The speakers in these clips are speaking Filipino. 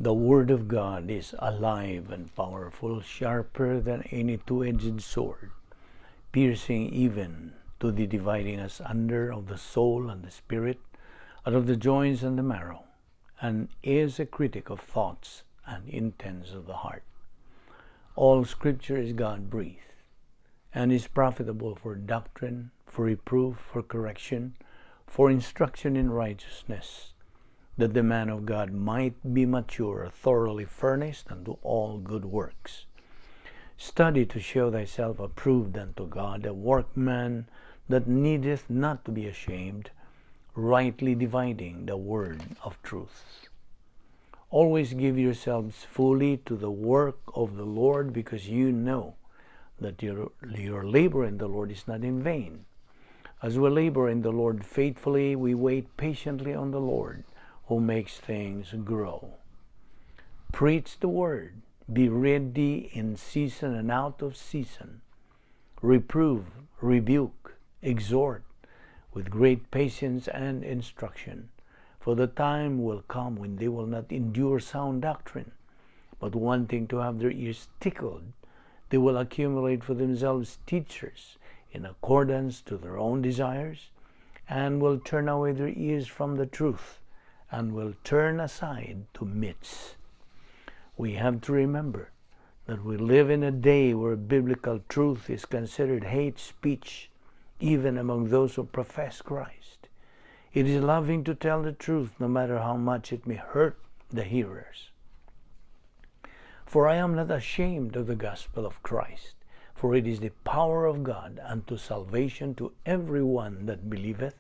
The Word of God is alive and powerful, sharper than any two-edged sword, piercing even to the dividing asunder of the soul and the spirit, and of the joints and the marrow, and is a critic of thoughts and intents of the heart. All Scripture is God-breathed, and is profitable for doctrine, for reproof, for correction, for instruction in righteousness, that the man of God might be mature, thoroughly furnished unto all good works. Study to show thyself approved unto God, a workman that needeth not to be ashamed, rightly dividing the word of truth. Always give yourselves fully to the work of the Lord, because you know that your labor in the Lord is not in vain. As we labor in the Lord faithfully, we wait patiently on the Lord, who makes things grow. Preach the word. Be ready in season and out of season. Reprove, rebuke, exhort with great patience and instruction. For the time will come when they will not endure sound doctrine, but wanting to have their ears tickled, they will accumulate for themselves teachers in accordance to their own desires, and will turn away their ears from the truth, and will turn aside to myths. We have to remember that we live in a day where biblical truth is considered hate speech, even among those who profess Christ. It is loving to tell the truth, no matter how much it may hurt the hearers. For I am not ashamed of the gospel of Christ, for it is the power of God unto salvation to every one that believeth,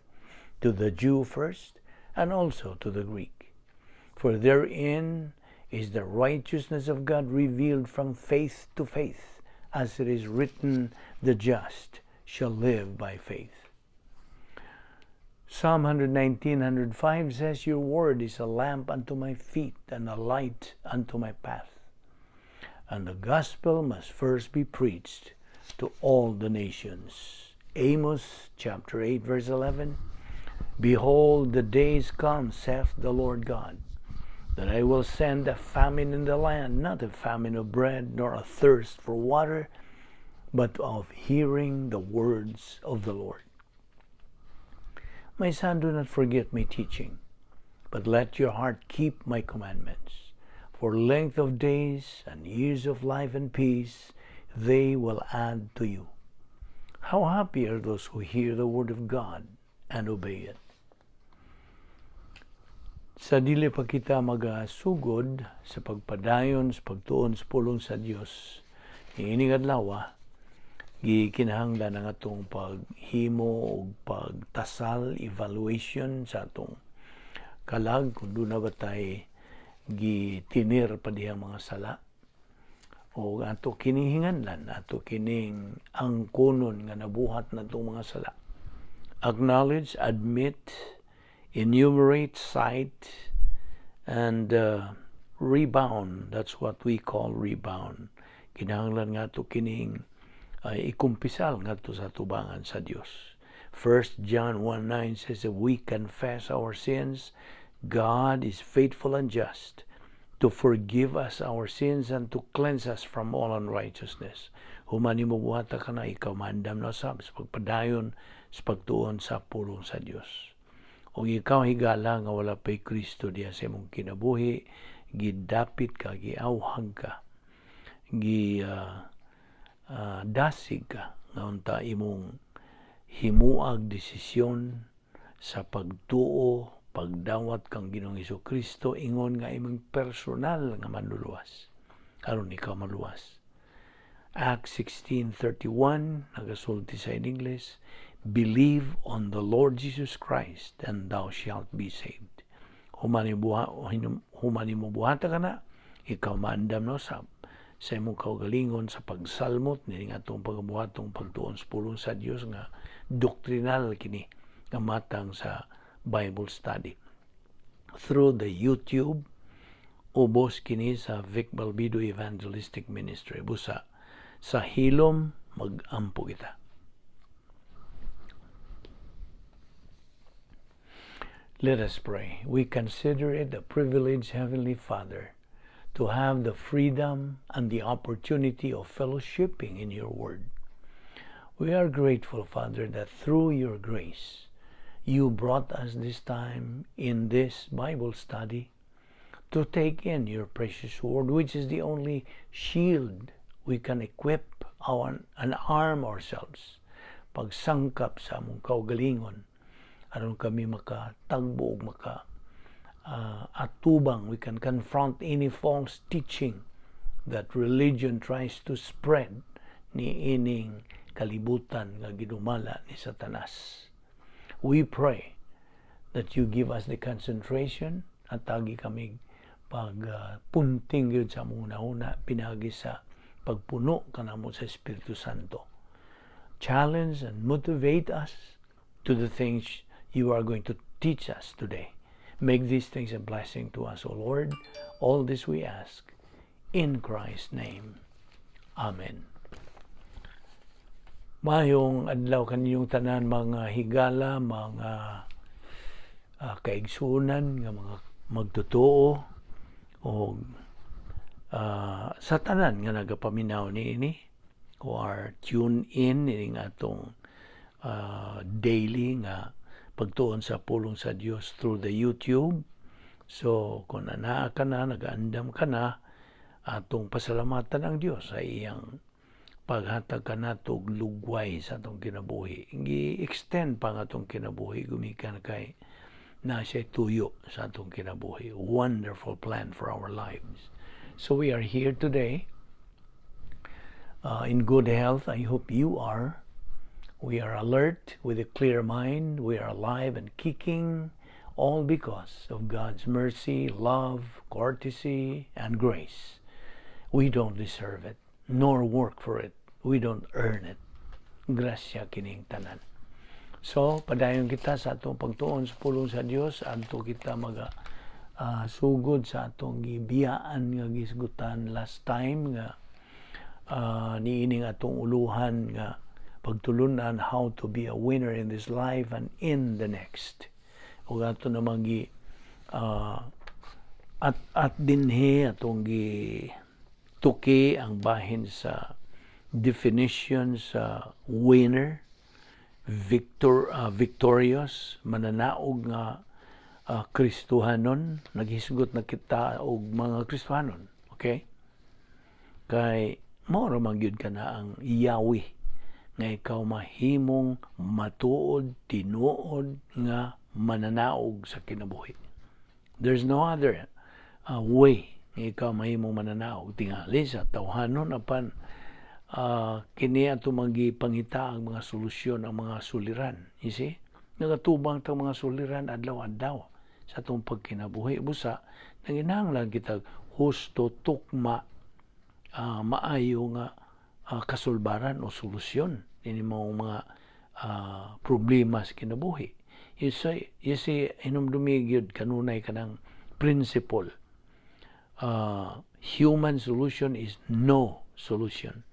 to the Jew first, and also to the Greek. For therein is the righteousness of God revealed from faith to faith, as it is written, the just shall live by faith. Psalm 119, 105 says, Your word is a lamp unto my feet and a light unto my path. And the gospel must first be preached to all the nations. Amos chapter 8, verse 11, Behold, the days come, saith the Lord God, that I will send a famine in the land, not a famine of bread, nor a thirst for water, but of hearing the words of the Lord. My son, do not forget my teaching, but let your heart keep my commandments. For length of days and years of life and peace, they will add to you. How happy are those who hear the word of God and obey it. Sa dili pa kita magasugod sa pagpadayon, sa pagtuon sa pulong sa Dios, ining adlaw, gikinahanglan ang atong paghimo og pagtasal, evaluation sa atong kalag, kung doon na ba tayo gitinir pa diyang mga sala, o ato kinihinganlan, ato kining angkonon nga nabuhat na itong mga sala. Acknowledge, admit, enumerate, cite, and rebound. That's what we call rebound. Kinahanglan nga ito kining ikumpisal nga ito sa tubangan sa Dios. 1 John 1:9 says, if we confess our sins, God is faithful and just to forgive us our sins and to cleanse us from all unrighteousness. Humani mo buhata ka na, ikaw maandam na sa pagpadayon sa pagtuon sa pulong sa Dios. O ikaw higala nga wala pa'y Kristo diya sa imong kinabuhi, gidapit ka, giawhag ka, dasig ka, nga unta imong himuag desisyon sa pagtuo, pagdawat kang Ginoong Jesucristo, ingon nga imong personal nga manluluwas. Karon ikaw maluwas. Acts 16:31, nagasulti sa in English, believe on the Lord Jesus Christ and thou shalt be saved. Humani mo buhata ka na, ikaw maandam na usab sa imong kaugalingon sa pagsalmot, nining atong pagbuhatong pagtuon sa pulong sa Dios nga doctrinal kini nga matang sa Bible study. Through the YouTube, ubos kini sa Vic Balbido Evangelistic Ministry. Busa, sa hilom, mag-ampo kita. Let us pray. We consider it a privilege, Heavenly Father, to have the freedom and the opportunity of fellowshipping in your word. We are grateful, Father, that through your grace, you brought us this time in this Bible study to take in your precious word, which is the only shield we can equip and arm ourselves pagsangkap sa among kaugalingon aron kami makatagbo ug atubang. We can confront any false teaching that religion tries to spread ni ining kalibutan nga ginumala ni Satanas. We pray that you give us the concentration at tagi kami pagpunting yun sa mong nauna pinagi sa pagpuno kanamo sa Espiritu Santo. Challenge and motivate us to the things you are going to teach us today. Make these things a blessing to us, O Lord. All this we ask in Christ's name. Amen. Mayong adlaw kaninyong tanan, mga higala, mga kaigsunan, nga mga magtotoo, o sa tanan nga nagapaminaw niini, who are tuned in ining atong daily nga pagtuon sa pulong sa Dios through the YouTube. So kung anaa ka na, nagaandam ka na, atong pasalamatan ang Dios sa iyang paghatag ka nato og lugway sa atong kinabuhi. Gi-extend pa nga atong kinabuhi gumikan kay na siya tuyo sa atong kinabuhi. Wonderful plan for our lives. So we are here today in good health. I hope you are. We are alert with a clear mind. We are alive and kicking, all because of God's mercy, love, courtesy, and grace. We don't deserve it, nor work for it. We don't earn it. Grasya kining tanan. So, padayon kita sa atong pagtuon sa pulong sa Dios, adto kita sugod sa atong gibiyaan nga gisgutan last time nga niining atong uluhan nga pagtulunan how to be a winner in this life and in the next. Ug ato namang at dinhi atong tuki ang bahin sa definition sa winner, victorious, mananaog nga Kristohanon. Naghisgot na kita og mga Kristohanon, okay? Kay mao ra man gyud kana ang Yahweh nga ikaw mahimong matuod, tinuod nga mananaog sa kinabuhi. There's no other way nga ikaw mahimong mananaog tingali sa tawhanon apan kini ato magipangita ang mga solusyon, ang mga suliran. You see? Nagatubang tang mga suliran adlaw-adlaw sa atong pagkinabuhi. Busa, nanginahanglan kita husto, tukma, maayo nga kasulbaran o solusyon ini mga problema sa kinabuhi. You see, inumdumi gyud kanunay kanang principle. Human solution is no solution.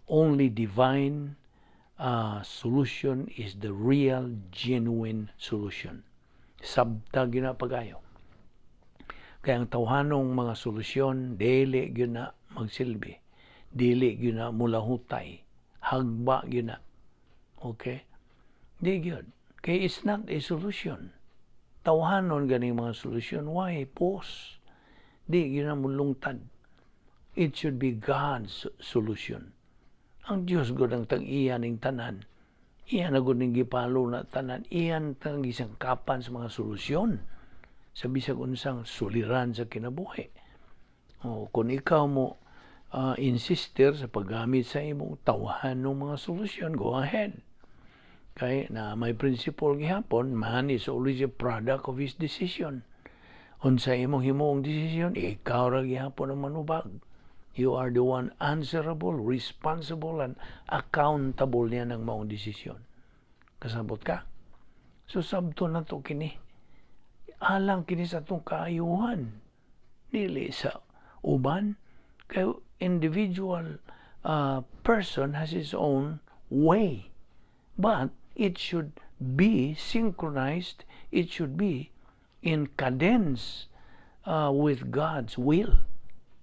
Only divine solution is the real, genuine solution. Sabtag yun na pag-ayo. Kaya ang tawhanong mga solusyon, dili yun na magsilbi. Dili yun na mulahutay. Hagba yun na. Okay? Di yun. Kaya it's not a solution. Tawhanon ganing mga solusyon. Why? Pause. Di yun na mulungtad. It should be God's solution. Ang Diyos gud ang tag-iyan ning tanan. Iyan na gud ning gipalo na tanan. Iyan tang gisangkapan sa mga solusyon sa bisag unsang suliran sa kinabuhi. Kung ikaw mo insister sa paggamit sa imong tawhan ng mga solusyon, go ahead. Kay na may principle gihapon, man is always a product of his decision. Unsa imong himuong desisyon, ikaw ra gihapon ang manubag. You are the one answerable, responsible, and accountable niya ng maong desisyon. Kasabot ka? So, sabto na to kini. Alang kini sa itong kaayuhan. Dili sa uban. Kaya individual person has his own way. But it should be synchronized. It should be in cadence with God's will.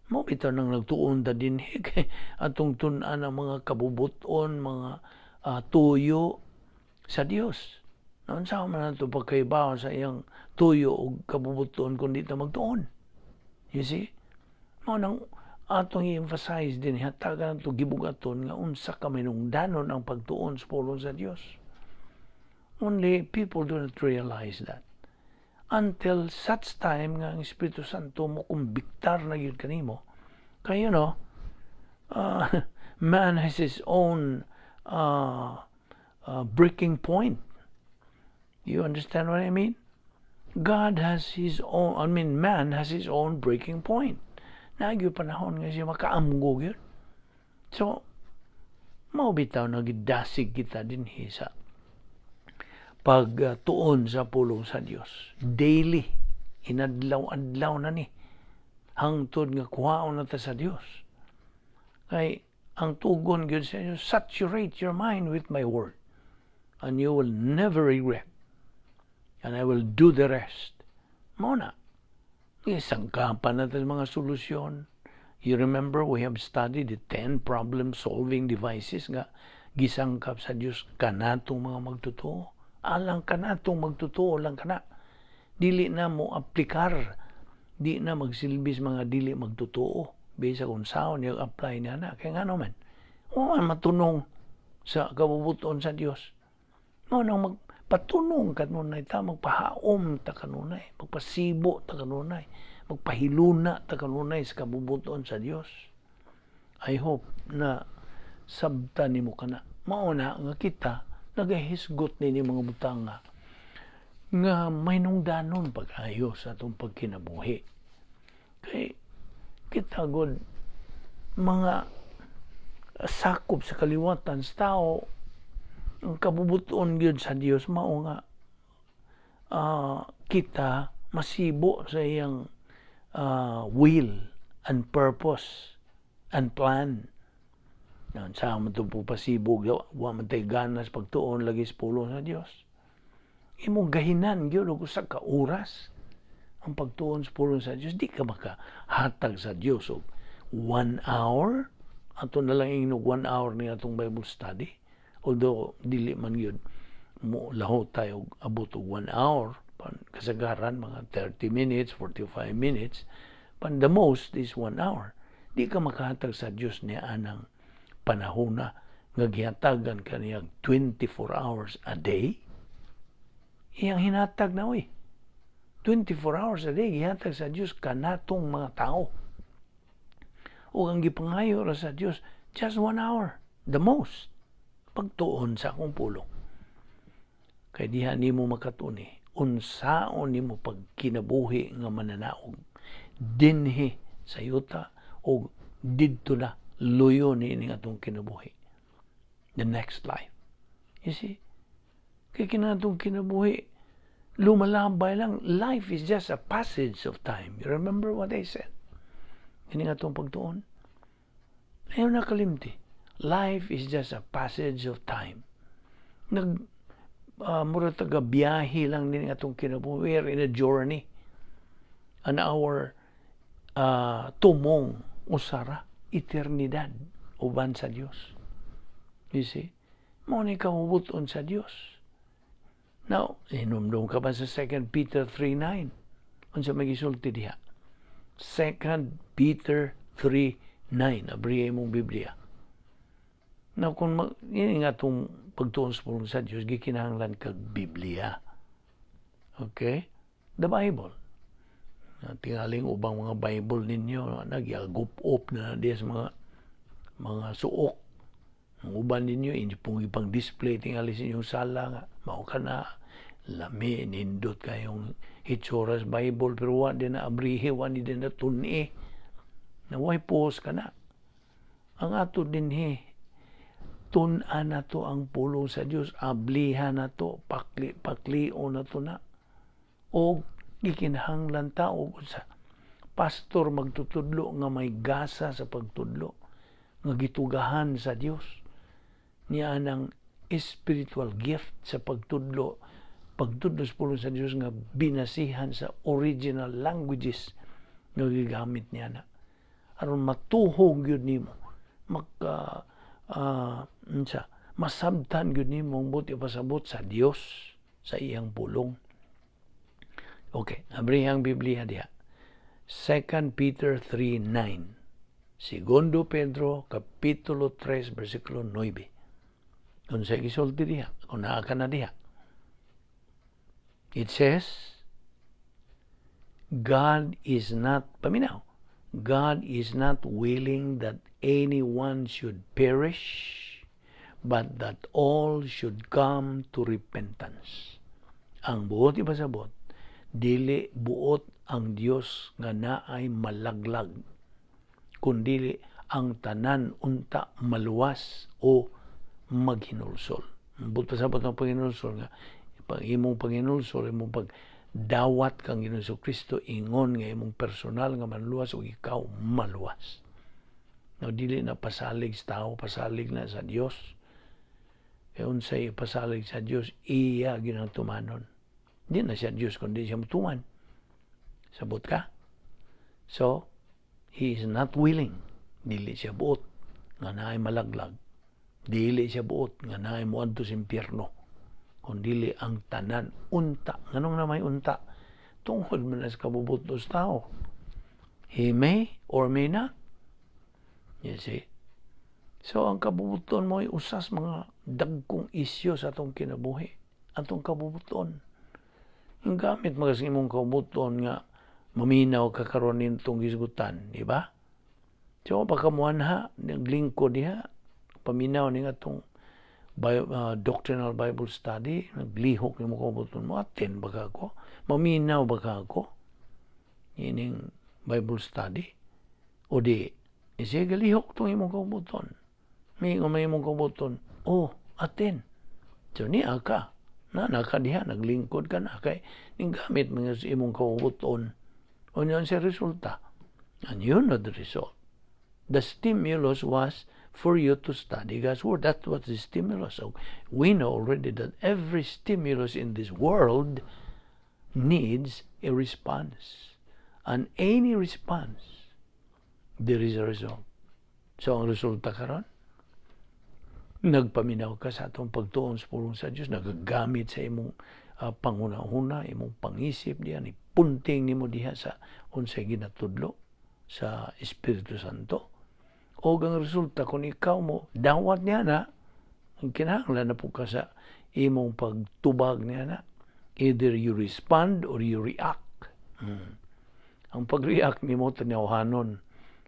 Mo bitaw nang nagtuon ta dinhi kay atong tun-an ang mga kabubuton, mga tuyo sa Dios. Unsa man nato pagkaibaw sa iyang tuyo o kabubuton kundi ta magtuon. You see? Mao nang atong i-emphasize din hatagan nato gibugaton nga unsa ka manungdanon ang pagtuon sa pulong sa Dios. Only people do not realize that. Until such time nga ang Espiritu Santo mo kumbiktar na yun kanimo. Kaya man has his own breaking point. You understand what I mean? God has his own, man has his own breaking point. Nagyo panahon nga siya makaamgo yun. So, maubitaw na gidasig kita din sa pagtuon sa pulong sa Dios. Daily, inadlaw-adlaw na ni. Hangtod nga kuhaon na ta sa Dios. Kay, ang tugon gyud sa inyo, saturate your mind with my word. And you will never regret. And I will do the rest. Muna, isangkapan natin mga solusyon. You remember, we have studied the 10 problem-solving devices nga gisangkap sa Dios kanatong mga magtotoo. Alang kanatong magtotoo lang kana. Dili na mo aplikar. Di na magsilbis mga dili magtotoo. Bisa kung saan yung apply niya na. Kaya nga naman, matunong sa kabubuton sa Dios. Nang magpatunong kanunay ta, magpahaom ta kanunay, magpasibo ta kanunay, magpahiluna ta kanunay sa kabubuton sa Dios. I hope na sabta nimo kana. Mauna nga kita nagahisgot ni mga butang nga may nungdanon pag-ayo sa atong pagkinabuhi. Kay kita god mga sakop sa kaliwatan sa tao, ang kabubuton gyud sa Dios mao nga kita masibo sa iyang will and purpose and plan. Sa man ito po pasibog, wa man tayo ganas pagtuon lagi sa pulong sa Dios. Imong gahinan gyud og usa ka oras ang pagtuon sa pulong sa Dios. Di ka makahatag sa Dios og 1 hour. Ato na lang inog 1 hour ni atong Bible study. Although dili man gyud mo lahot tayo abot og 1 hour. Kasagaran mga 30 minutes, 45 minutes. But the most is 1 hour. Di ka makahatag sa Dios niya anang panahon na nga gihatagan kaniyang 24 hours a day. Iyang hinatag na 24 hours a day gihatag sa Dios kanatong mga tao. O ang gipangayo ra sa Dios just 1 hour, the most, pagtuon sa akong pulong. Kay diha nimo makatuni unsaon nimo pagkinabuhi nga mananaog dinhi sa yuta o didto na luyo ni ining atong kinabuhi. The next life. You see? Kaya kinatong kinabuhi, lumalambay lang. Life is just a passage of time. You remember what I said? Ining atong pagtuon. Ayaw nakalimti. Life is just a passage of time. Mura taga biyahe lang din atong kinabuhi. We are in a journey. And our tumong usara eternidad uban sa Dios. You see? Mao ni kahubuton sa Dios. Now, hinumdum ka ba sa 2 Peter 3:9? Unsa magisulti diha? 2 Peter 3:9. Abriya imong Biblia. Now, kung yun nga itong pagtuon sa pulong sa Dios, gikinahanglan kag Biblia. Okay? The Bible. Tingaling ubang mga Bible ninyo nagyagup-up na diya sa mga suok. Ang uban ninyo hindi pong ipang display tingali sa inyong sala nga mao ka na lami nindot kayong hitsura sa Bible pero wa din na abrihe wa din na tuni na way post ka na. Ang ato dinhi tun-an na to ang pulong sa Dios, ablihan na to, paklion na to na. O gikinahanglan tao sa pastor magtutudlo nga may gasa sa pagtudlo nga gitugahan sa Dios niya nang spiritual gift sa pagtudlo sa pulong sa Dios nga binasihan sa original languages nga gigamit niya na aron matuhog gyud nimo, masabtan gyud nimo ang buti pasabot sa Dios sa iyang pulong. Okay, abrihang Biblia diha. 2 Peter 3:9. Segundo Pedro kapitulo 3 bersikulo 9. Kung sa gisulti diha, kung naa ka na diha. It says, God is not willing that anyone should perish, but that all should come to repentance. Ang buot ipasabot, dili buot ang Dios nga naay malaglag, kundili ang tanan unta maluwas o maghinulsol. Ang buot pasabot ng paghinulsol nga, pag imong paghinulsol, imong pagdawat kang Ginoong Kristo, ingon nga imong personal nga manluwas o ikaw maluwas. No, dili na pasalig sa tao, pasalig na sa Dios. Kaya unsay pasalig sa Dios, iya ginang tumanon. Di na siya Dios, kundi siya mutuman. Sabot ka? So, He is not willing. Dili siya buot nga naay malaglag. Dili siya buot nga naay muadto sa impyerno. Kundili ang tanan unta. Nganong na may unta? Tungkol man sa kabubutos tao. He may or may not. You see? So, ang kabubuton mo ay usas mga dagkong isyo sa atong kinabuhi. Atong kabubuton. Yung gamit magasing mong kabubuton nga maminaw kakaroon nitong gisgutan. Diba? So, pagkamuhan ha, naglingkod diha, paminaw ni nga itong Doctrinal Bible Study, naglihok yung kabubuton mo, atin baga ako, maminaw baga ako, ining Bible Study, o di, siya galihok itong imong kabubuton. May imong kabubuton, atin. So niya ka, naka diha, naglingkod ka na, kay ning gamit mga imong kabubuton, o niyan siya resulta. And you know the result. The stimulus was for you to study God's Word. That was the stimulus. So we know already that every stimulus in this world needs a response. And any response, there is a result. So ang resulta karon, nagpaminaw ka sa atong pagtuon sa pulong sa Diyos, nagagamit sa imong panguna-una, imong pangisip diyan, ipunting nimo diha sa unsay ginatudlo sa Espiritu Santo. O ang resulta, kung ikaw mo dawat niya na, ang kinahanglan na po ka sa imong pagtubag niya na, either you respond or you react. Ang pag-react ni mo, tanawhanon.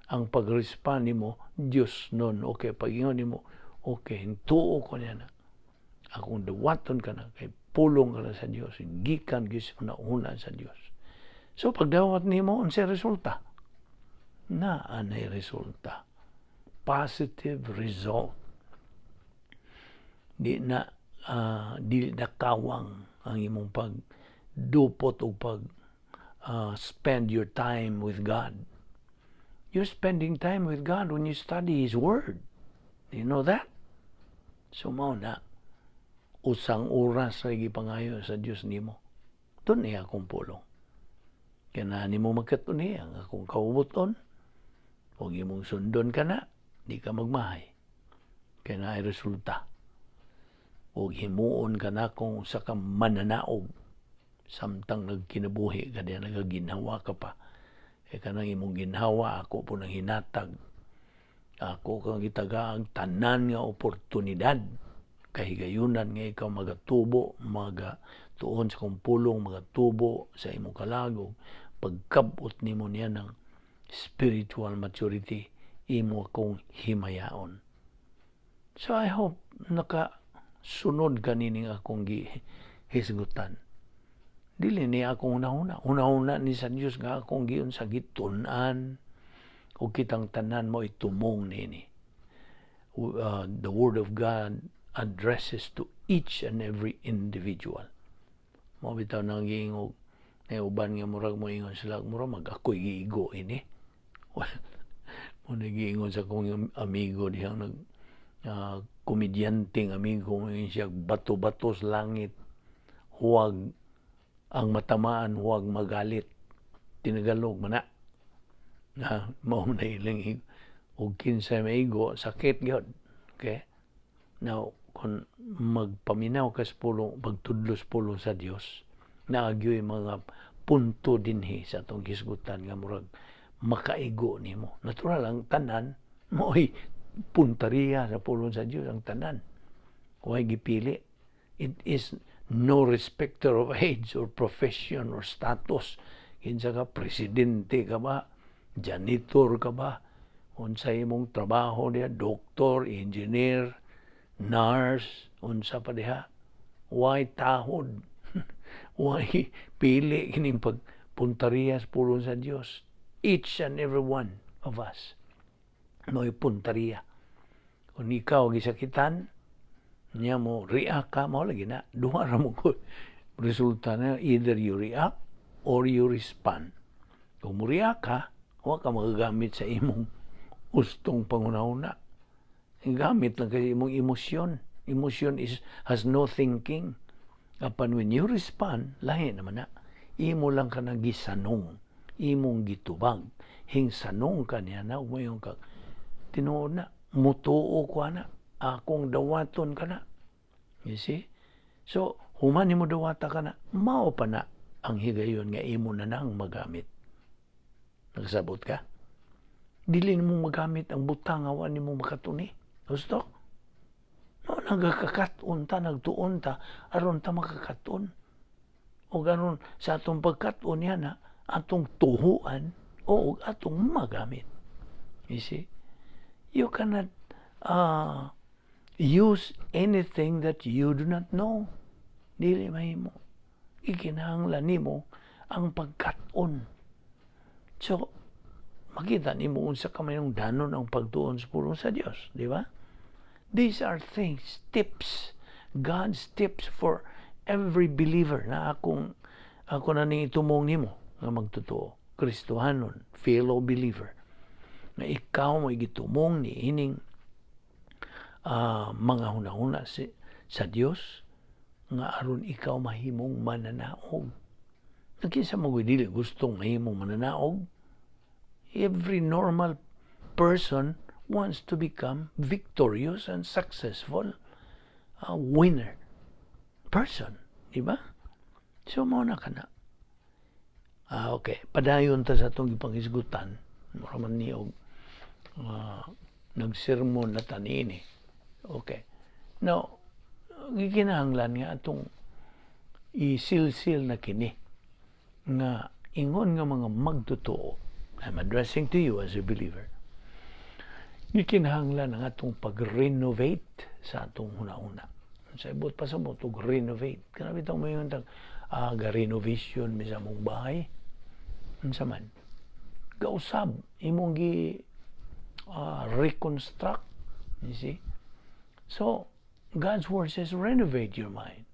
Ang pag-respond ni mo, Diyos nun. Okay, pag-ingon ni mo, okay, hintuo ko niya na. Akong dawaton ka na, kay pulong ka na sa Diyos, gikan gis na una sa Diyos. So, pagdawat ni mo, unsay resulta? Anay resulta. Positive result. Di na kawang ang imong pagdupot o spend your time with God. You're spending time with God when you study His Word. Do you know that? So, mao na, usang oras sa gipangayo sa Diyos nimo. Doon niya akong pulong. Kaya na nimo magkatuni ang akong kaubuton. Huwag imong sundon ka na, di ka magmahay. Kaya na ay resulta. Huwag himuon ka na kung sa ka mananaog. Samtang nagkinabuhi ka diya, nagaginhawa ka pa. Kaya ka nang imong ginhawa, ako po nang hinatag. Ako kang itagaang tanan nga oportunidad. Kahigayunan nga ikaw magatubo, magatuon sa kumpulong, magatubo sa imong kalagog. Pagkabot nimo niya ng spiritual maturity, imo akong himayaon. So I hope nakasunod ka nining akong hisgutan. Dili ni akong una-una. Una-una ni sa Diyos nga akong giyon sa gitunan o kitang tanan mo itumong nini. The Word of God addresses to each and every individual. Mo bitaw nang giingog na uban nga murag mo ingon sila, murag mag-ako'y giigo ini. Mo nagiingon sa kong amigo diyang komedyanting amigo mo siya, bato-batos langit, huwag ang matamaan, huwag magalit. Tinagalog man na. Mao na ilang og kinsay maigo sakit gyud. Okay? Now, kung magpaminaw kas pulong, pagtudlos pulong sa Dios, naagyoy mga punto dinhi sa atong hisgutan nga murag makaigo nimo. Natural ang tanan mo'y puntariya sa pulong sa Dios ang tanan. Huwag gipili. It is no respecter of age or profession or status. Kinsa ka, presidente ka ba, janitor ka ba, unsa imong trabaho diha, doktor, engineer, nurse, unsa pa diha, why tahod, why pili kining pagpuntariya sa pulong sa Dios. Each and every one of us mo'y puntariya. Kung ikaw gisakitan, niya mo react ka, mo lagi na, duha ra mo ko. Resulta na, either you react or you respond. Kung mo react ka, huwag ka magagamit sa imong ustong pangunahuna. Gamit lang kasi imong emosyon. Emotion has no thinking. Kapan when you respond, lahi naman na. Imo lang ka nang gisanong. Imong gitubag. Hingsanong ka niya na, umayong ka. Tinuod na, mutuo ko na. Akong dawaton ka na. You see? So, human mo dawata ka na, mao pa na ang higayon nga imo na nang magamit. Nagsabot ka? Dili mo magamit ang butang awan nimo makatuni. Gusto? No, nagkakaton ta, nagtuon ta, aron ta makakaton. O ganon sa atong pagkaton yan na, atong tuhuan o atong magamit. You see? You cannot use anything that you do not know. Dili mahimo. Ikinahanglan nimo ang pagkaton. So, makita nimo unsa ka mayong danon ang pagtuon sa pulong sa Dios, di ba? These are things, tips, God's tips for every believer na ako na ning itumong nimo nga magtotoo. Kristohanon, fellow believer. Na ikaw mo gitumong ni ining mga hunahuna sa Dios nga aron ikaw mahimong mananaog. Nagkinsa mo dili gustong mahimong mananaog? Every normal person wants to become victorious and successful winner person, di ba? So mo na kana. Okay, padayon ta sa atong gipangisgutan. Muraman ni og nagsermon na tanini. Okay. Now, gikinahanglan nga atong isilsil na kini nga ingon nga mga magtotoo. I'm addressing to you as a believer. Gikinahanglan ang atong pag-renovate sa atong hunahuna. Sa ibot pa sa mo, renovate. Kanabi itong may yung ga-renovation sa mong bahay. Unsa man. Gausab. Imong reconstruct. You see? So, God's word says, renovate your mind.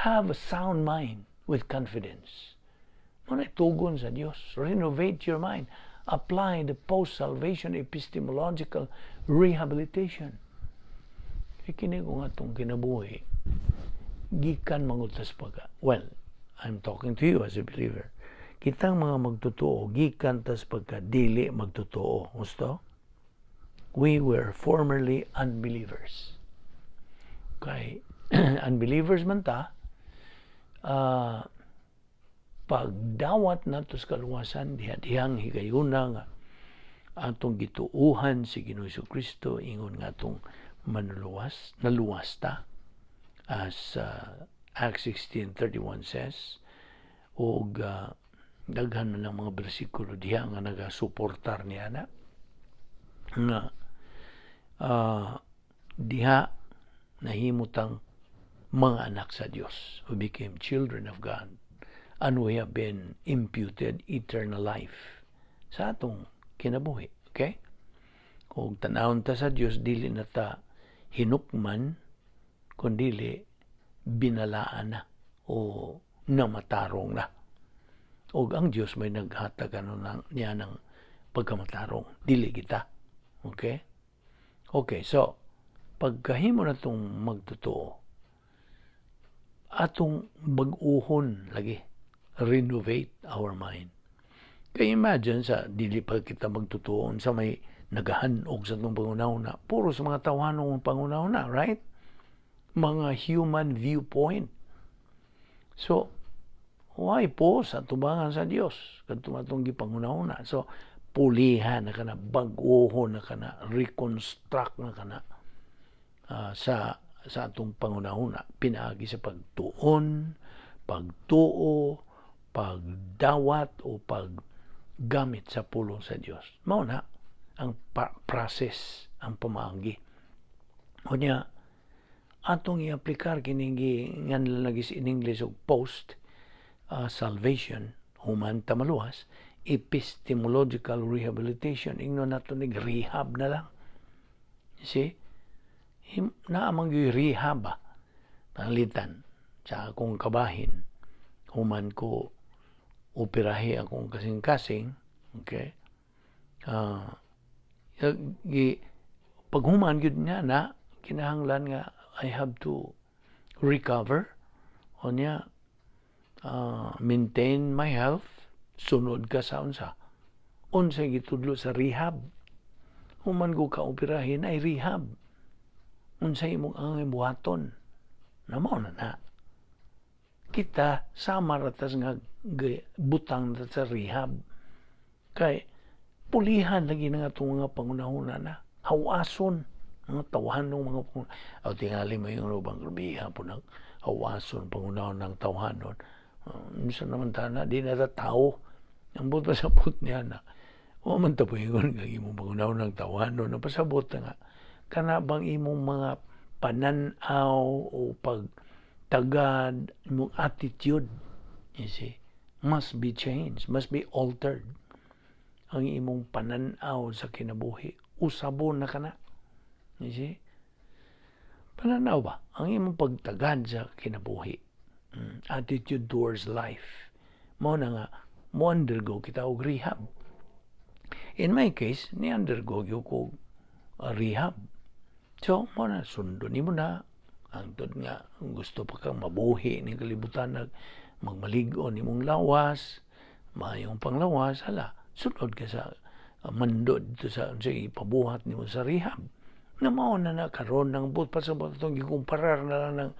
Have a sound mind with confidence. Muna tugon sa Diyos. Renovate your mind. Apply the post-salvation epistemological rehabilitation. Kini ko nga itong kinabuhi, gikan mangutas pagka. Well, I'm talking to you as a believer. Kitang mga magtotoo, gikan tas pagka dili magtotoo. Gusto? We were formerly unbelievers. Kay unbelievers man ta, pagdawat nato sa kaluwasan, dihang higayuna nga atong gituuhan si Ginoong Jesucristo, ingon nga atong naluwas ta, as Acts 16:31 says, o daghan man ng mga bersikulo diha nga nagasuportar niya na nga diha nahimutang mga anak sa Dios who became children of God, and we have been imputed eternal life sa atong kinabuhi. Okay? Kung tanawon ta sa Dios, dili na ta hinukman, kundili binalaan na o namatarong na. O ang Dios may naghatag niya ng pagkamatarong. Dili kita. Okay? Okay, so pagkahimo na itong magtotoo, atong bag-uhon lagi, renovate our mind. Kaya imagine sa dili pa kita magtutuon sa may nagahanog sa itong pangunahuna. Puro sa mga tawanong pangunahuna, right? Mga human viewpoint. So, why po sa tubangan sa Dios kadto atong gipangunahuna. So, pulihan na kana, bag-ohon na kana, reconstruct na kana sa atong pangunahuna. Pinaagi sa pagtuon, pagtuo, pagdawat o paggamit sa pulong sa Dios. Mao na ang process, ang pamaagi. O niya, atong i-aplikar kini nganlan lagi in English og post salvation, human tamaluwas, epistemological rehabilitation. Ingnon nato nig rehab na lang. See? Naamang yung rehab palitan sa akong kabahin. Human ko operahe akong kasing-kasing. Okay? Paghuman yun niya na, kinahanglan nga I have to recover o niya maintain my health, sunod ka sa unsa gitudlo sa rehab. Human ko ka-operahin ay rehab. Unsay imong ang buhaton na mao na kita sama ratas nga butang sa rehab kay pulihan lagi na nga itong mga pangunahuna na hawason mga tawahanong mga pangunahon. O tingali mo yung rubang rubiha po ng hawason pangunahon ng tawahanon. Misa naman tana, di na tao. Ang buot pasabot niya na. O man tapuhingon nga imong pangunahon ng tawahanon. Ang pasabot na nga. Kana bang imong mga pananaw o pagtagad, imong attitude, you see, must be changed, must be altered. Ang imong pananaw sa kinabuhi, usabon na kana. You see? Pananaw ba? Ang imong pagtagad sa kinabuhi, attitude towards life. Mo na nga, mo undergo kita og rehab. In my case, ni undergo ko rehab. So, mo na, sundo ni mo na. Ang tod nga, gusto pa kang mabuhi ni kalibutan, magmaligo ni mong lawas, mayong panglawas, hala, sunod ka sa mandod dito sa ipabuhat ni mo sa rehab. Na mao na karon ng but pasabot itong gikumparar na lang ng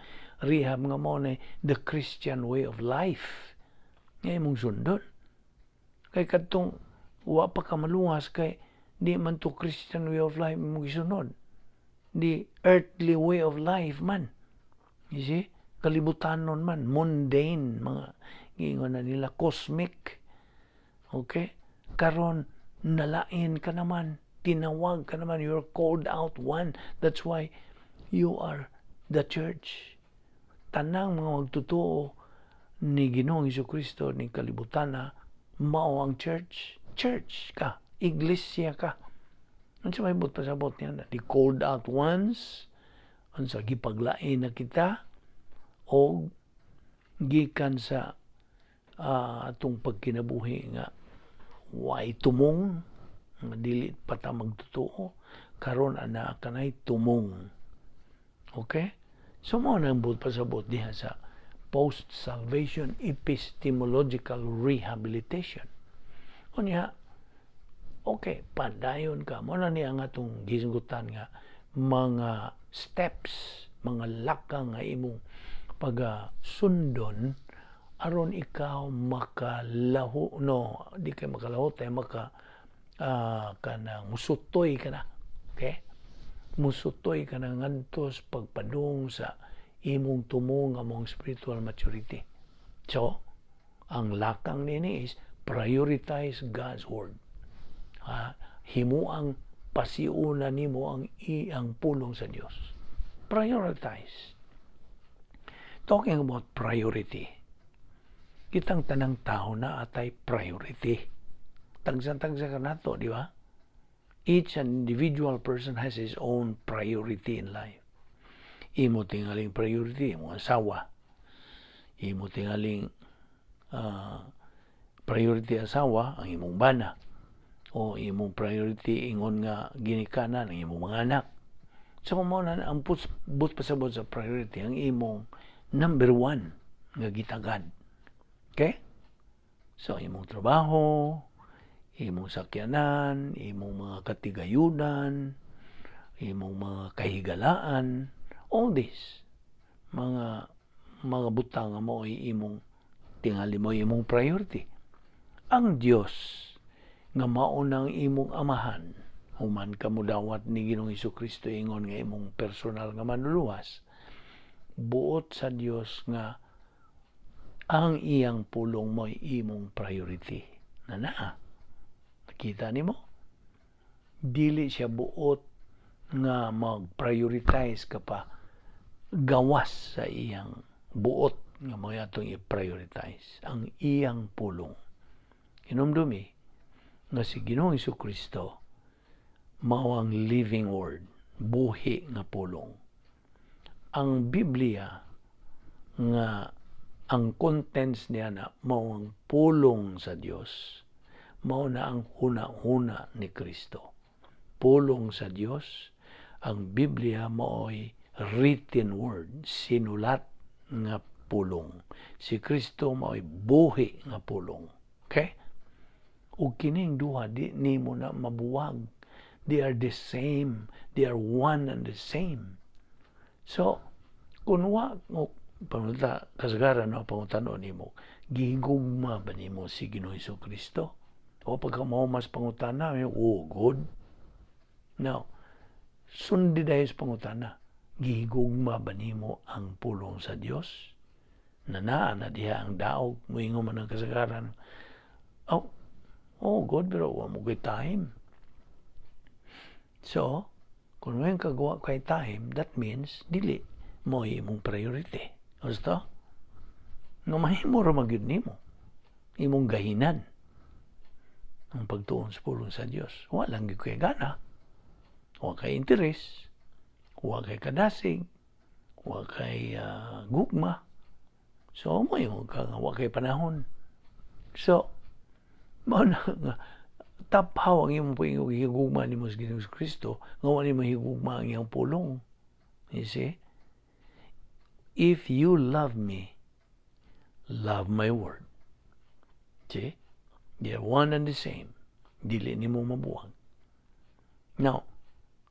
rehab nga mao na the Christian way of life. Ngayon mong sundon. Kay kadtong wa pa ka maluwas kay di man to Christian way of life mong gisunod. The earthly way of life man. You see? Kalibutanon man, mundane, mga gingon na nila, cosmic. Okay? Karon nalain ka naman, tinawag ka naman, you're called out one. That's why you are the church. Tanang mga magtutuo ni Ginoong Jesucristo ni kalibutan na mao ang church. Church ka, iglesia ka. Ano sa may pasabot niya na? The called out ones, ano sa gipaglain na kita, o gikan sa atong pagkinabuhi nga way tumong, nga dili pa ta magtutuo, karon ana kanay tumong. Okay? So mo nang pasabot diha sa post-salvation epistemological rehabilitation. Unya, okay, padayon ka. Mo na niya nga itong gisgutan nga mga steps, mga lakang nga imong pag-sundon aron ikaw makalahu, no, di kay makalaho tayo kanang musutoy ka na. Okay? Musutoy ka na ngantos pagpadung sa imong tumong among spiritual maturity. So, ang lakang nini is prioritize God's Word. Himuang pasiuna nimo ang pulong sa Dios. Prioritize. Talking about priority. Kitang tanang tao na atay priority. Tagsa-tagsa ka nato, di ba? Each individual person has his own priority in life. Imo tingaling priority, imong asawa. Imo tingaling priority asawa, ang imong bana. O imong priority ingon nga ginikanan ang imong mga anak. So mo na ang but pasabot sa priority ang imong number one nga gitagad. Okay? So imong trabaho, imong sakyanan, imong mga katigayunan, imong mga kahigalaan, all this, mga butang mo ay imong tingali mo imong priority. Ang Dios nga maunang imong amahan, human ka mo dawat ni Ginoong Hesukristo ingon nga imong personal nga manluluwas, buot sa Dios nga ang iyang pulong mo imong priority. Nakita nimo? Dili siya buot nga mag-prioritize ka pa gawas sa iyang buot nga mo atong i-prioritize ang iyang pulong. Hinumdumi nga si Ginoong Hesukristo mao ang living word, buhi nga pulong. Ang Biblia nga ang contents niya na mao ang pulong sa Dios, mao na ang huna-huna ni Kristo. Pulong sa Dios, ang Biblia mao'y written word, sinulat nga pulong. Si Kristo mao'y buhi nga pulong. Okay? Ug kining duha di nimo na mabuwag. They are the same. They are one and the same. So, kung pangunta kasagaran no pangutanon nimo, gihigugma ba nimo si Ginoong Hesukristo? O pagka mao mas pangutana, good. Now, sundi dahil sa pangutana, gihigugma ba nimo ang pulong sa Dios? Na diha ang daog, muingon man ang kasagaran. God, pero wa mo kay time. So, kung may kagawa kay time, that means dili mo imong priority. Gusto? Nga mahimo ra magyud nimo imong gahinan ang pagtuon sa pulong sa Dios. Wa lang gyud kay gana, wa kay interes, wa kay kadasig, wa kay gugma. So mo yung wa kay panahon. So mao na nga tapaw ang imong higugma nimo sa Ginoong Kristo, nga wa nimo higugma ang iyang pulong. You see? If you love me, love my word. See? They're one and the same. Dili nimo mabuwag. Now,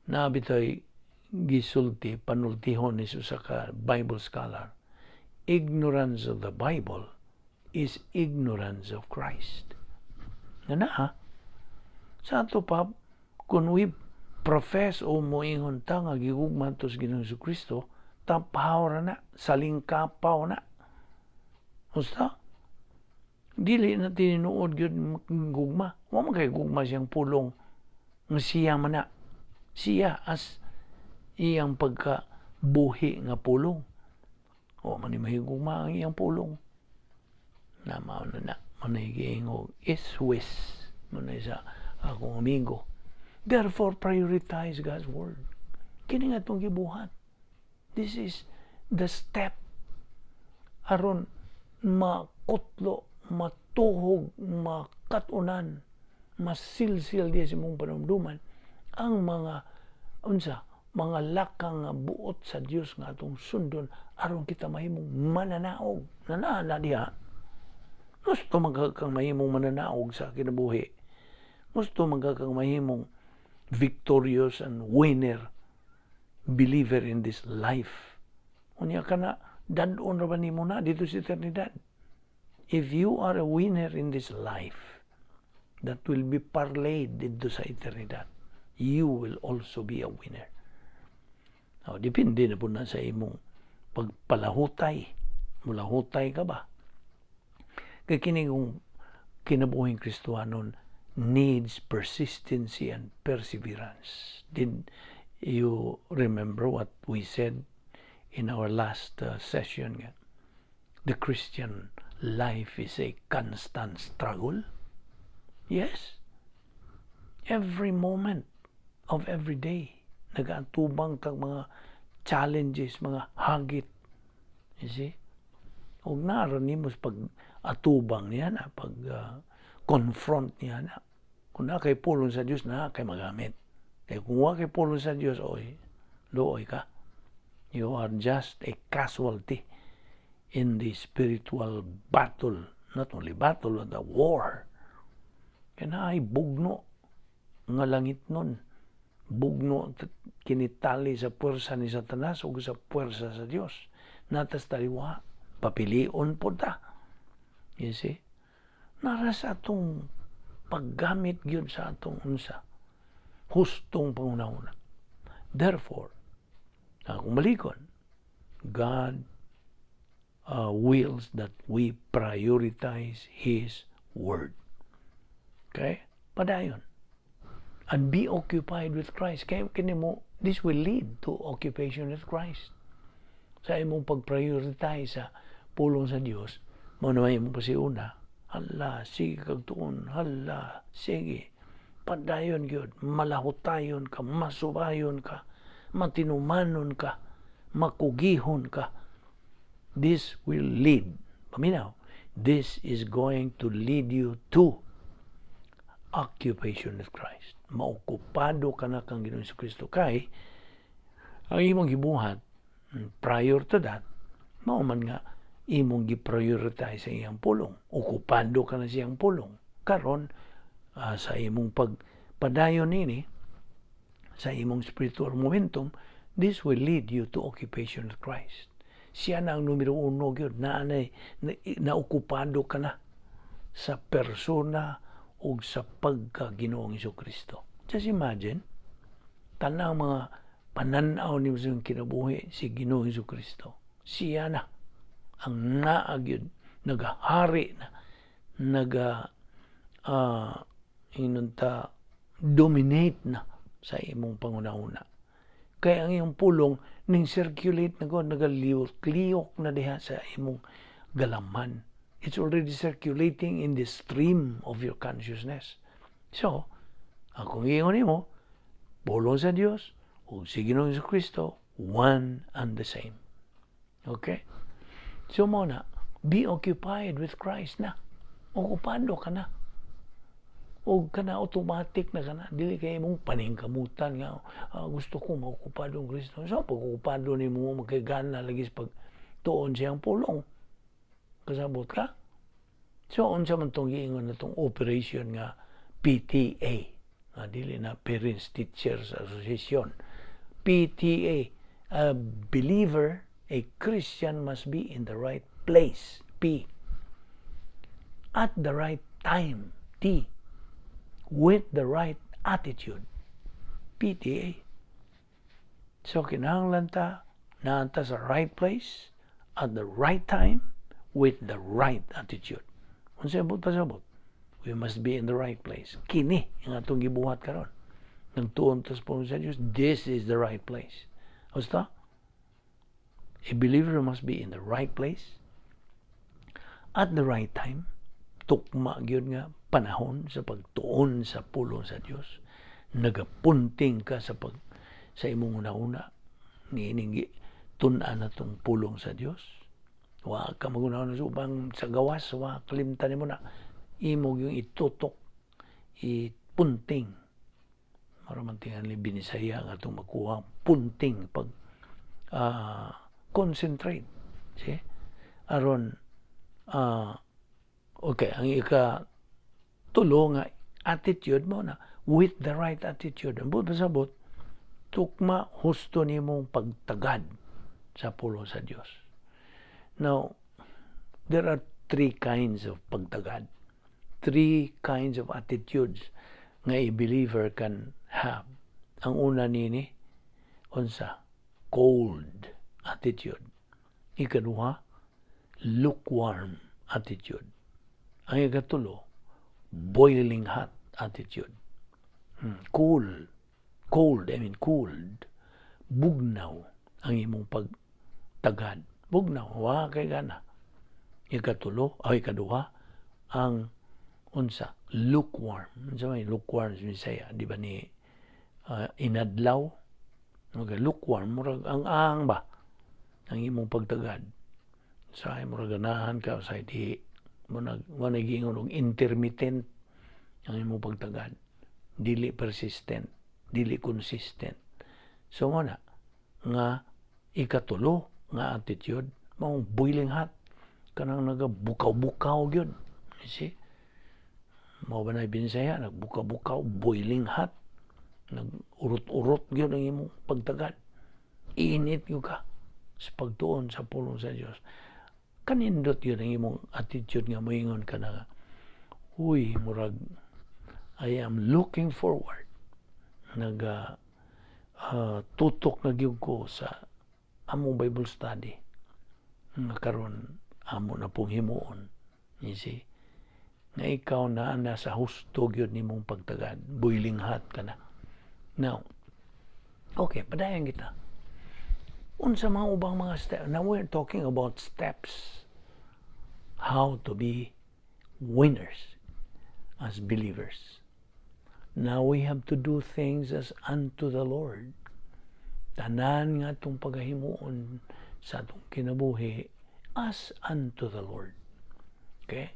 nabitoy gisulti, panultihon ni sa ka Bible scholar. Ignorance of the Bible is ignorance of Christ. Sa ato pa, kung we profess o moingon ta nga gigugma to sa Ginoong Hesukristo, tapaw ra na, salingkapaw na. Usta? Dili na tinuod gyud gugma. Wa man kay gugma siyang pulong nga siya man na. Siya as iyang pagkabuhi nga pulong. O man ni mahigugma ang iyang pulong. Na mao na manaygiingog iswis man sa akong amigo. Therefore, prioritize God's word. Kini nga itong gibuhat. This is the step aron makutlo, matuhog, makatunan, masilsil di sa mong panumduman ang mga lakang nga buot sa Dios nga atong sundon aron kita mahimong mananaog. Na diha. Gusto magkakang mahimong mananaog sa kinabuhi. Gusto magkakang mahimong victorious and winner believer in this life. Unya ka na, dadon ra ba nimo na dito sa eternidad? If you are a winner in this life, that will be parlayed dito sa eternidad, you will also be a winner. Now, depende na po na sa imong pagpalahutay. Mulahutay ka ba? Kaya kining kinabuhing Kristohanon needs persistency and perseverance. Did you remember what we said in our last session? The Christian life is a constant struggle. Yes. Every moment of every day, nag-atubang kang mga challenges, mga hagit. You see? Huwag naroon nimo pag atubang niya na, pag confront niya na. Kung na kay pulong sa Diyos, na kay magamit. Kaya kung wala kay pulong sa Diyos, looy ka. You are just a casualty in the spiritual battle. Not only battle, but the war. Kaya ay bugno nga langit nun. Bugno kinitali sa puwersa ni Satanas o sa puwersa sa Dios. Natas taliwa, papilion po ta. You see? Naras atong paggamit gyud sa atong unsa. Hustong pangunahuna. Therefore, kung malikon, God wills that we prioritize His Word. Okay? Padayon. And be occupied with Christ. Kaya mo, this will lead to occupation with Christ. Sa imong pag-prioritize sa pulong sa Dios, mao naman imong pasiuna, hala, sige kag tuon, hala, sige. Padayon gyud, malahutayon ka, masubayon ka, matinumanon ka, makugihon ka. This will lead. Paminaw, this is going to lead you to occupation with Christ. Maokupado ka na kang Ginoong Kristo kay ang imong gibuhat prior to that mao man nga imong gi-prioritize sa iyang pulong. Okupado ka na siyang pulong. Karon sa imong pagpadayon nini sa imong spiritual momentum, this will lead you to occupation with Christ. Siya na ang numero 1 gyud na okupado ka na sa persona o sa pagka-Ginoong Kristo. Just imagine, tanang mga pananaw ni Muslim kinabuhi si Ginoong Kristo. Siya na ang naagyod, nagahari na, dominate na sa imong pangunahuna. Kaya ang iyong pulong ning circulate na ko, nagaliyok na diha sa imong galaman. It's already circulating in the stream of your consciousness. So, akong iyon mo, pulong sa Dios o si Ginoong Kristo, one and the same. Okay? So mo na, be occupied with Christ na. Okupado ka na. O ka na, automatic na ka na. Dili kayo mong paningkamutan nga, gusto ko maokupado ang Kristo. So, pag okupado ni mo, magkagana lagi sa pagtuon siyang pulong. Kasabot ka? So, unsa man itong giingon na itong operation nga PTA. Dili na Parents Teachers Association. PTA. A believer, a Christian must be in the right place. P. At the right time. T. With the right attitude. PTA. So, kinahanglan ta naanta sa right place at the right time with the right attitude. Kung sabot, we must be in the right place. Kini, yung atong gibuhat karon. Nagtuon tas po sa Diyos, this is the right place. Basta, a believer must be in the right place at the right time. Tukma gyud nga panahon sa pagtuon sa pulong sa Diyos. Nagapunting ka sa imong una-una. Niining tun-an natong pulong sa Diyos. Wa ka magunahon sa ubang sa gawas, wa kalimtan mo na imog yung itutok, ipunting. Maramantingan li binisaya nga itong makuha, punting, pag concentrate. See? Aron, okay, ang tulo nga attitude mo na, with the right attitude. Ang buot pasabot, tukma husto ni mong pagtagad sa pulong sa Diyos. Now, there are 3 kinds of pagtagad. 3 kinds of attitudes nga a believer can have. Ang una nini, unsa? Cold attitude. Ikaduha, lukewarm attitude. Ang ikatulo, boiling hot attitude. Cold. Cold. Bugnaw ang imong pagtagad. Bugnaw, wa kay gana. Ikaduha, ang unsa, lukewarm. Unsa may lukewarm sa Bisaya, di ba ni inadlaw? Okay, lukewarm, murag ang ba ang imong pagtagad. Sa murag ganahan ka sa di mo nagingon og intermittent ang imong pagtagad. Dili persistent, dili consistent. So mo na nga ikatulo nga attitude, maong boiling hot, kanang nagabukaw-bukaw gyud. You see? Mao ba na Visayan, nagbuka-bukaw, boiling hot, nag-urot-urot yun ang imong pagtagad. Init yun ka sa pagtuon sa pulong sa Dios. Kanindot yun ang imong attitude nga moingon ka na, huy, murag, I am looking forward. Tutok na gyud ko sa among Bible study. Nga karon amo na pong himuon. You see? Nga ikaw na sa husto gyud nimong pagtagad. Boiling hot ka na. Now, okay, padayon kita. Unsa mga ubang mga steps? Now we're talking about steps. How to be winners as believers. Now we have to do things as unto the Lord. Tanan nga itong paghahimuon sa itong kinabuhi as unto the Lord. Okay?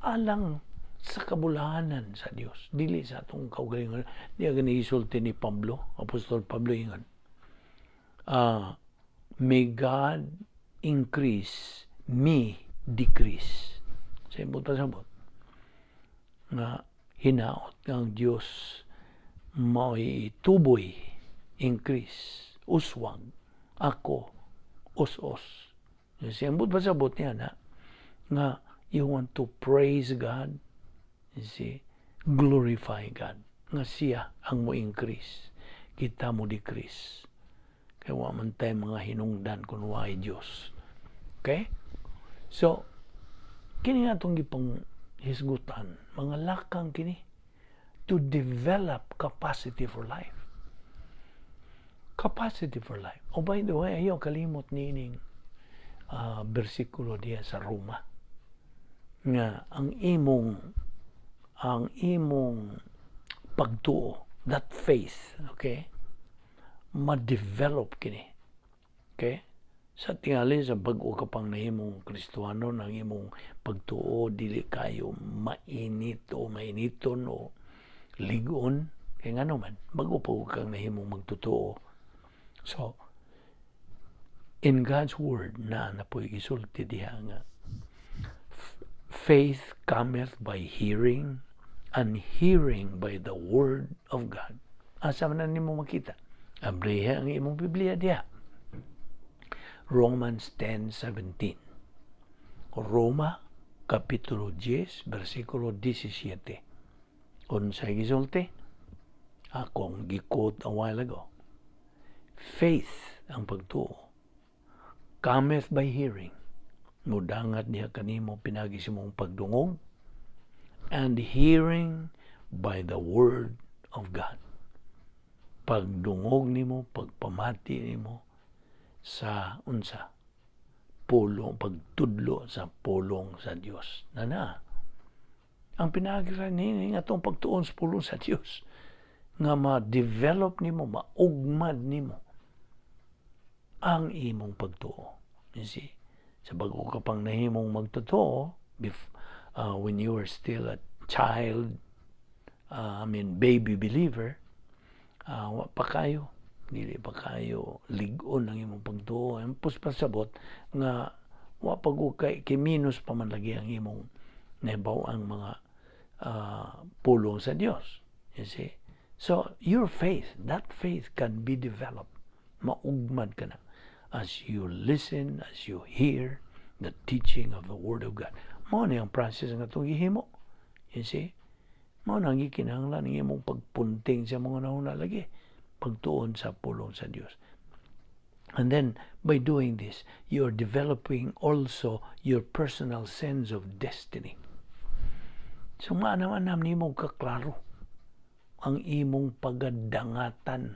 Alang sa kabulahanan sa Dios, dili sa itong kaugalingon. Di agad isulti ni Pablo, Apostol Pablo ingon. May God increase, me decrease. Sabot. Nga hinaot ng Diyos may tuboy, increase, uswag, ako, us-us. Siyambot ba sabot niya na nga you want to praise God, you see, glorify God, nga siya ang mo increase, kita mo decrease. Kaya waman tayo mga hinungdan kung why Diyos. Okay? So, kini nga itong gipang hisgutan, mga lakang kini, to develop capacity for life. Capacity for life. Oh, by the way, ayaw kalimot nining bersikulo diya sa Roma. Nga, ang imong pagtuo, that faith, okay, ma-develop kini. Okay? Sa tingali, sa bago ka pang nahimong Kristuano, nang imong pagtuo, dili kayo mainiton o ligon. Kaya nga naman, bago pa kang nahimong magtutuo. So, in God's Word, na po isulti diha nga, faith cometh by hearing, and hearing by the Word of God. Asa man na nimo makita? Abriha ang imong Biblia diha. Romans 10:17. Roma, Kapitulo 10, versikulo 17. Unsay gisulti? Akong gi-quote a while ago. Faith, ang pagtuo, cometh by hearing. Mudangat niya kanimo pinagi sa mong pagdungog, and hearing by the Word of God. Pagdungog nimo, pagpamati nimo, sa unsa pulong, pagtudlo sa pulong sa Dios. Ang pinagiran ni atong pagtuon sa pulong sa Dios nga ma-develop nimo, maugmad nimo ang imong pagtuo. You see, sa bago ka pang nahimong magtutuo, when you were still a child, baby believer, wa pa kayo, dili pa kayo ligon ang imong pagtuo. Ang pasabot nga wa pag kay minus pa man lagi ang imong nahibaw ang mga pulong sa Dios. You see? So, your faith, that faith can be developed. Maugmad ka na as you listen, as you hear the teaching of the Word of God. Mao na yung process nga itong gihimo. You see? Mao na ang gikinahanglan ng imong pagpunting sa mga nauna lagi. Pagtuon sa pulong sa Dios. And then, by doing this, you're developing also your personal sense of destiny. So, maanam-anam ni mong kaklaro ang imong pagadangatan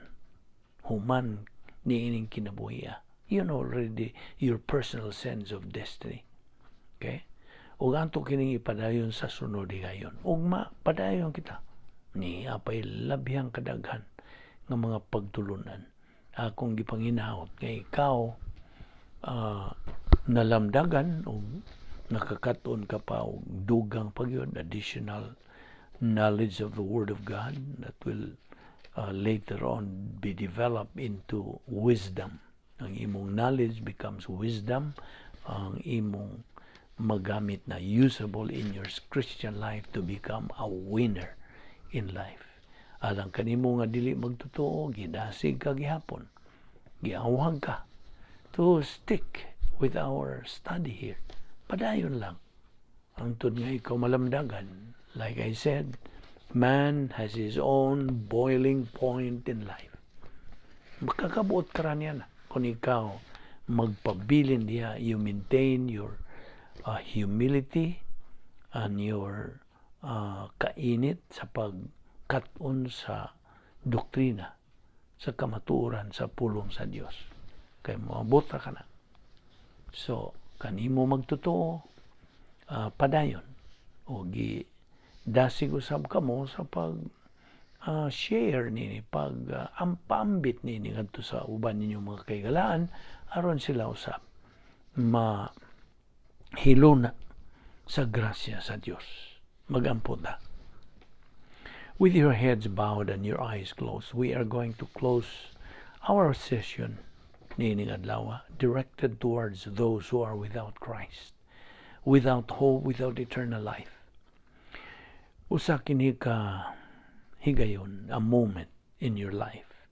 human ni ining kinabuhiya. You know already your personal sense of destiny. Okay? O ganto kining ipadayon sa sunod gayon. Ugma, padayon kita. Ni apay labihang kadaghan ng mga pagtulunan. Akong gipanginaot kay ikaw nalamdagan o nakakaton ka pa o dugang pagyon, additional knowledge of the Word of God that will later on be developed into wisdom. Ang imong knowledge becomes wisdom. Ang imong magamit na usable in your Christian life to become a winner in life. Alang kanimo nga dili magtotoo, gidasig ka gihapon, giawhag ka to stick with our study here. Padayon lang. Ang tud nga ikaw malamdagan, like I said, man has his own boiling point in life. Makakabuot ka ran yan kung ikaw magpabilin diya, you maintain your humility and your kainit sa pagkaton sa doktrina, sa kamatuoran, sa pulong sa Dios. Kay moabot ka na. So, kanimo magtotoo, padayon. O dasig usab kamo sa pag share nini, pag ampambit nini ngadto sa uban ninyo mga kaigalaan, aron sila usab mahiluna sa grasya sa Dios. Magampod na. With your heads bowed and your eyes closed, we are going to close our session nining adlaw, directed towards those who are without Christ, without hope, without eternal life. Usa kini ka higayon, a moment in your life.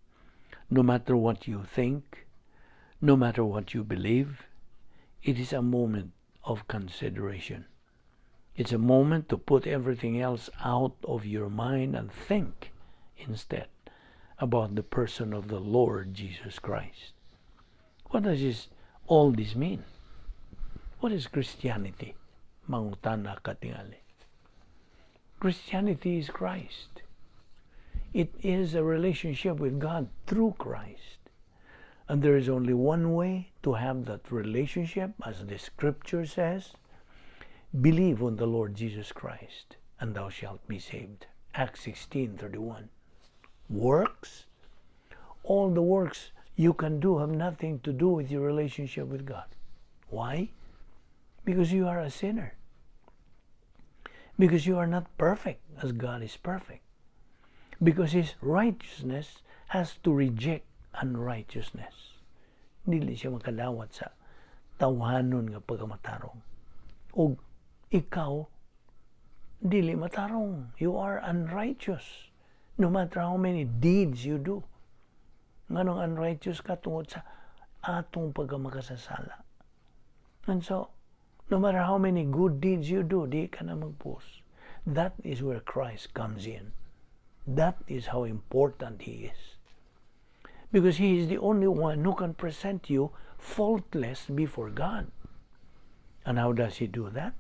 No matter what you think, no matter what you believe, it is a moment of consideration. It's a moment to put everything else out of your mind and think instead about the person of the Lord Jesus Christ. What does all this mean? What is Christianity? Mangutana katingali. Christianity is Christ. It is a relationship with God through Christ. And there is only one way to have that relationship, as the scripture says, believe on the Lord Jesus Christ, and thou shalt be saved. Acts 16:31. Works? All the works you can do have nothing to do with your relationship with God. Why? Because you are a sinner. Because you are not perfect as God is perfect. Because His righteousness has to reject unrighteousness. Dili siya makadawat sa tawhanon nga pagkamatarong. O ikaw, dili matarong. You are unrighteous. No matter how many deeds you do. Nganong unrighteous ka tungod sa atong pagkamakasasala. And so, no matter how many good deeds you do, di ka na magpus. That is where Christ comes in. That is how important He is. Because He is the only one who can present you faultless before God. And how does He do that?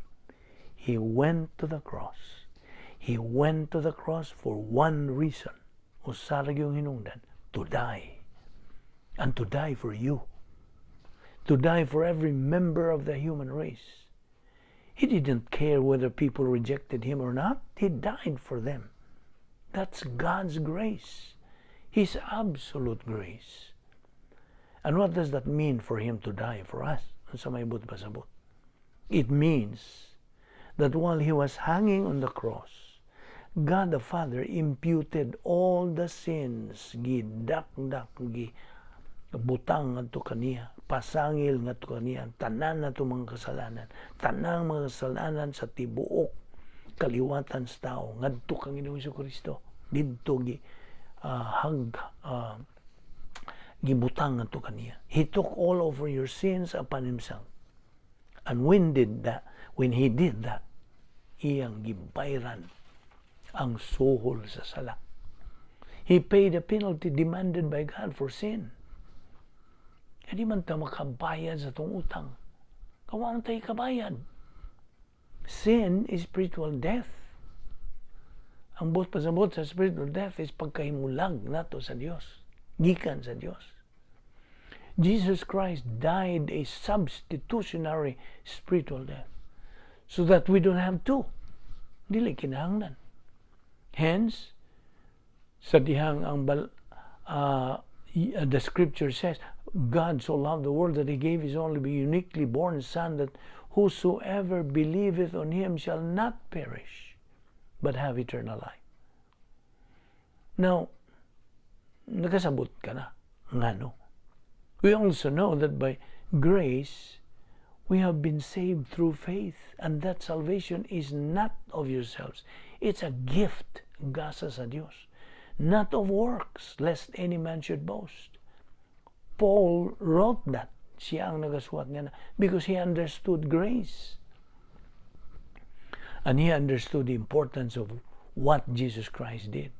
He went to the cross. He went to the cross for one reason. Usarag yung hinungdan, to die. And to die for you. To die for every member of the human race. He didn't care whether people rejected Him or not. He died for them. That's God's grace. His absolute grace. And what does that mean for Him to die for us? Sa may but-pasabot. It means that while He was hanging on the cross, God the Father imputed all the sins, gidak-dak, butang ngadto kaniya, pasangil ngadto kaniya, tanan nato mga kasalanan, tanang mga kasalanan sa tibuok kaliwatan sa tao ngadto kang Ginoong Jesucristo didto gibutang ngadto kaniya. He took all over your sins upon Himself. And when He did that, iyang gibayran ang suhol sa sala. He paid the penalty demanded by God for sin. Hindi man tayo makabayad sa itong utang. Kawaan tayo kabayad. Sin is spiritual death. Ang pasabot sa spiritual death is pagkahimulag nato sa Dios. Gikan sa Dios. Jesus Christ died a substitutionary spiritual death so that we don't have to. Dili kinahanglan. Hence, sa dihang the scripture says, God so loved the world that He gave His only uniquely born Son, that whosoever believeth on Him shall not perish, but have eternal life. Now, nakasabot ka na. Ngano? We also know that by grace, We have been saved through faith, and that salvation is not of yourselves. It's a gift, gasa sa Diyos, not of works, lest any man should boast. Paul wrote that. Siya ang nagasulat niya na, because he understood grace. And he understood the importance of what Jesus Christ did.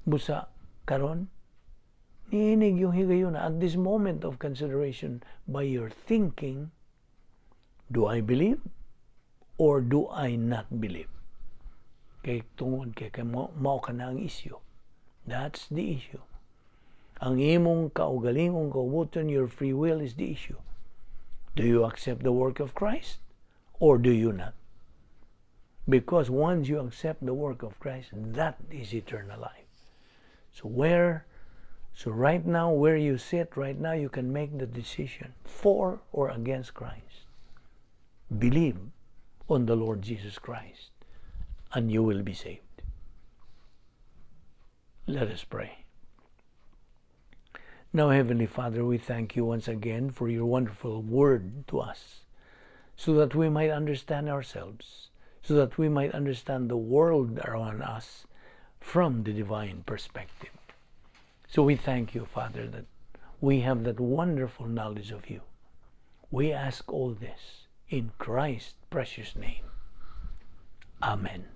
Busa, karon, niinig yung higayon at this moment of consideration by your thinking, do I believe or do I not believe? Kay tungod kay mao ka na ang issue. That's the issue. Ang imong kaugalingong kaubuton, your free will is the issue. Do you accept the work of Christ or do you not? Because once you accept the work of Christ, that is eternal life. So right now, where you sit right now, you can make the decision for or against Christ. Believe on the Lord Jesus Christ, and you will be saved. Let us pray. Now, Heavenly Father, we thank you once again for your wonderful word to us, so that we might understand ourselves, so that we might understand the world around us from the divine perspective. So we thank you, Father, that we have that wonderful knowledge of you. We ask all this in Christ's precious name. Amen.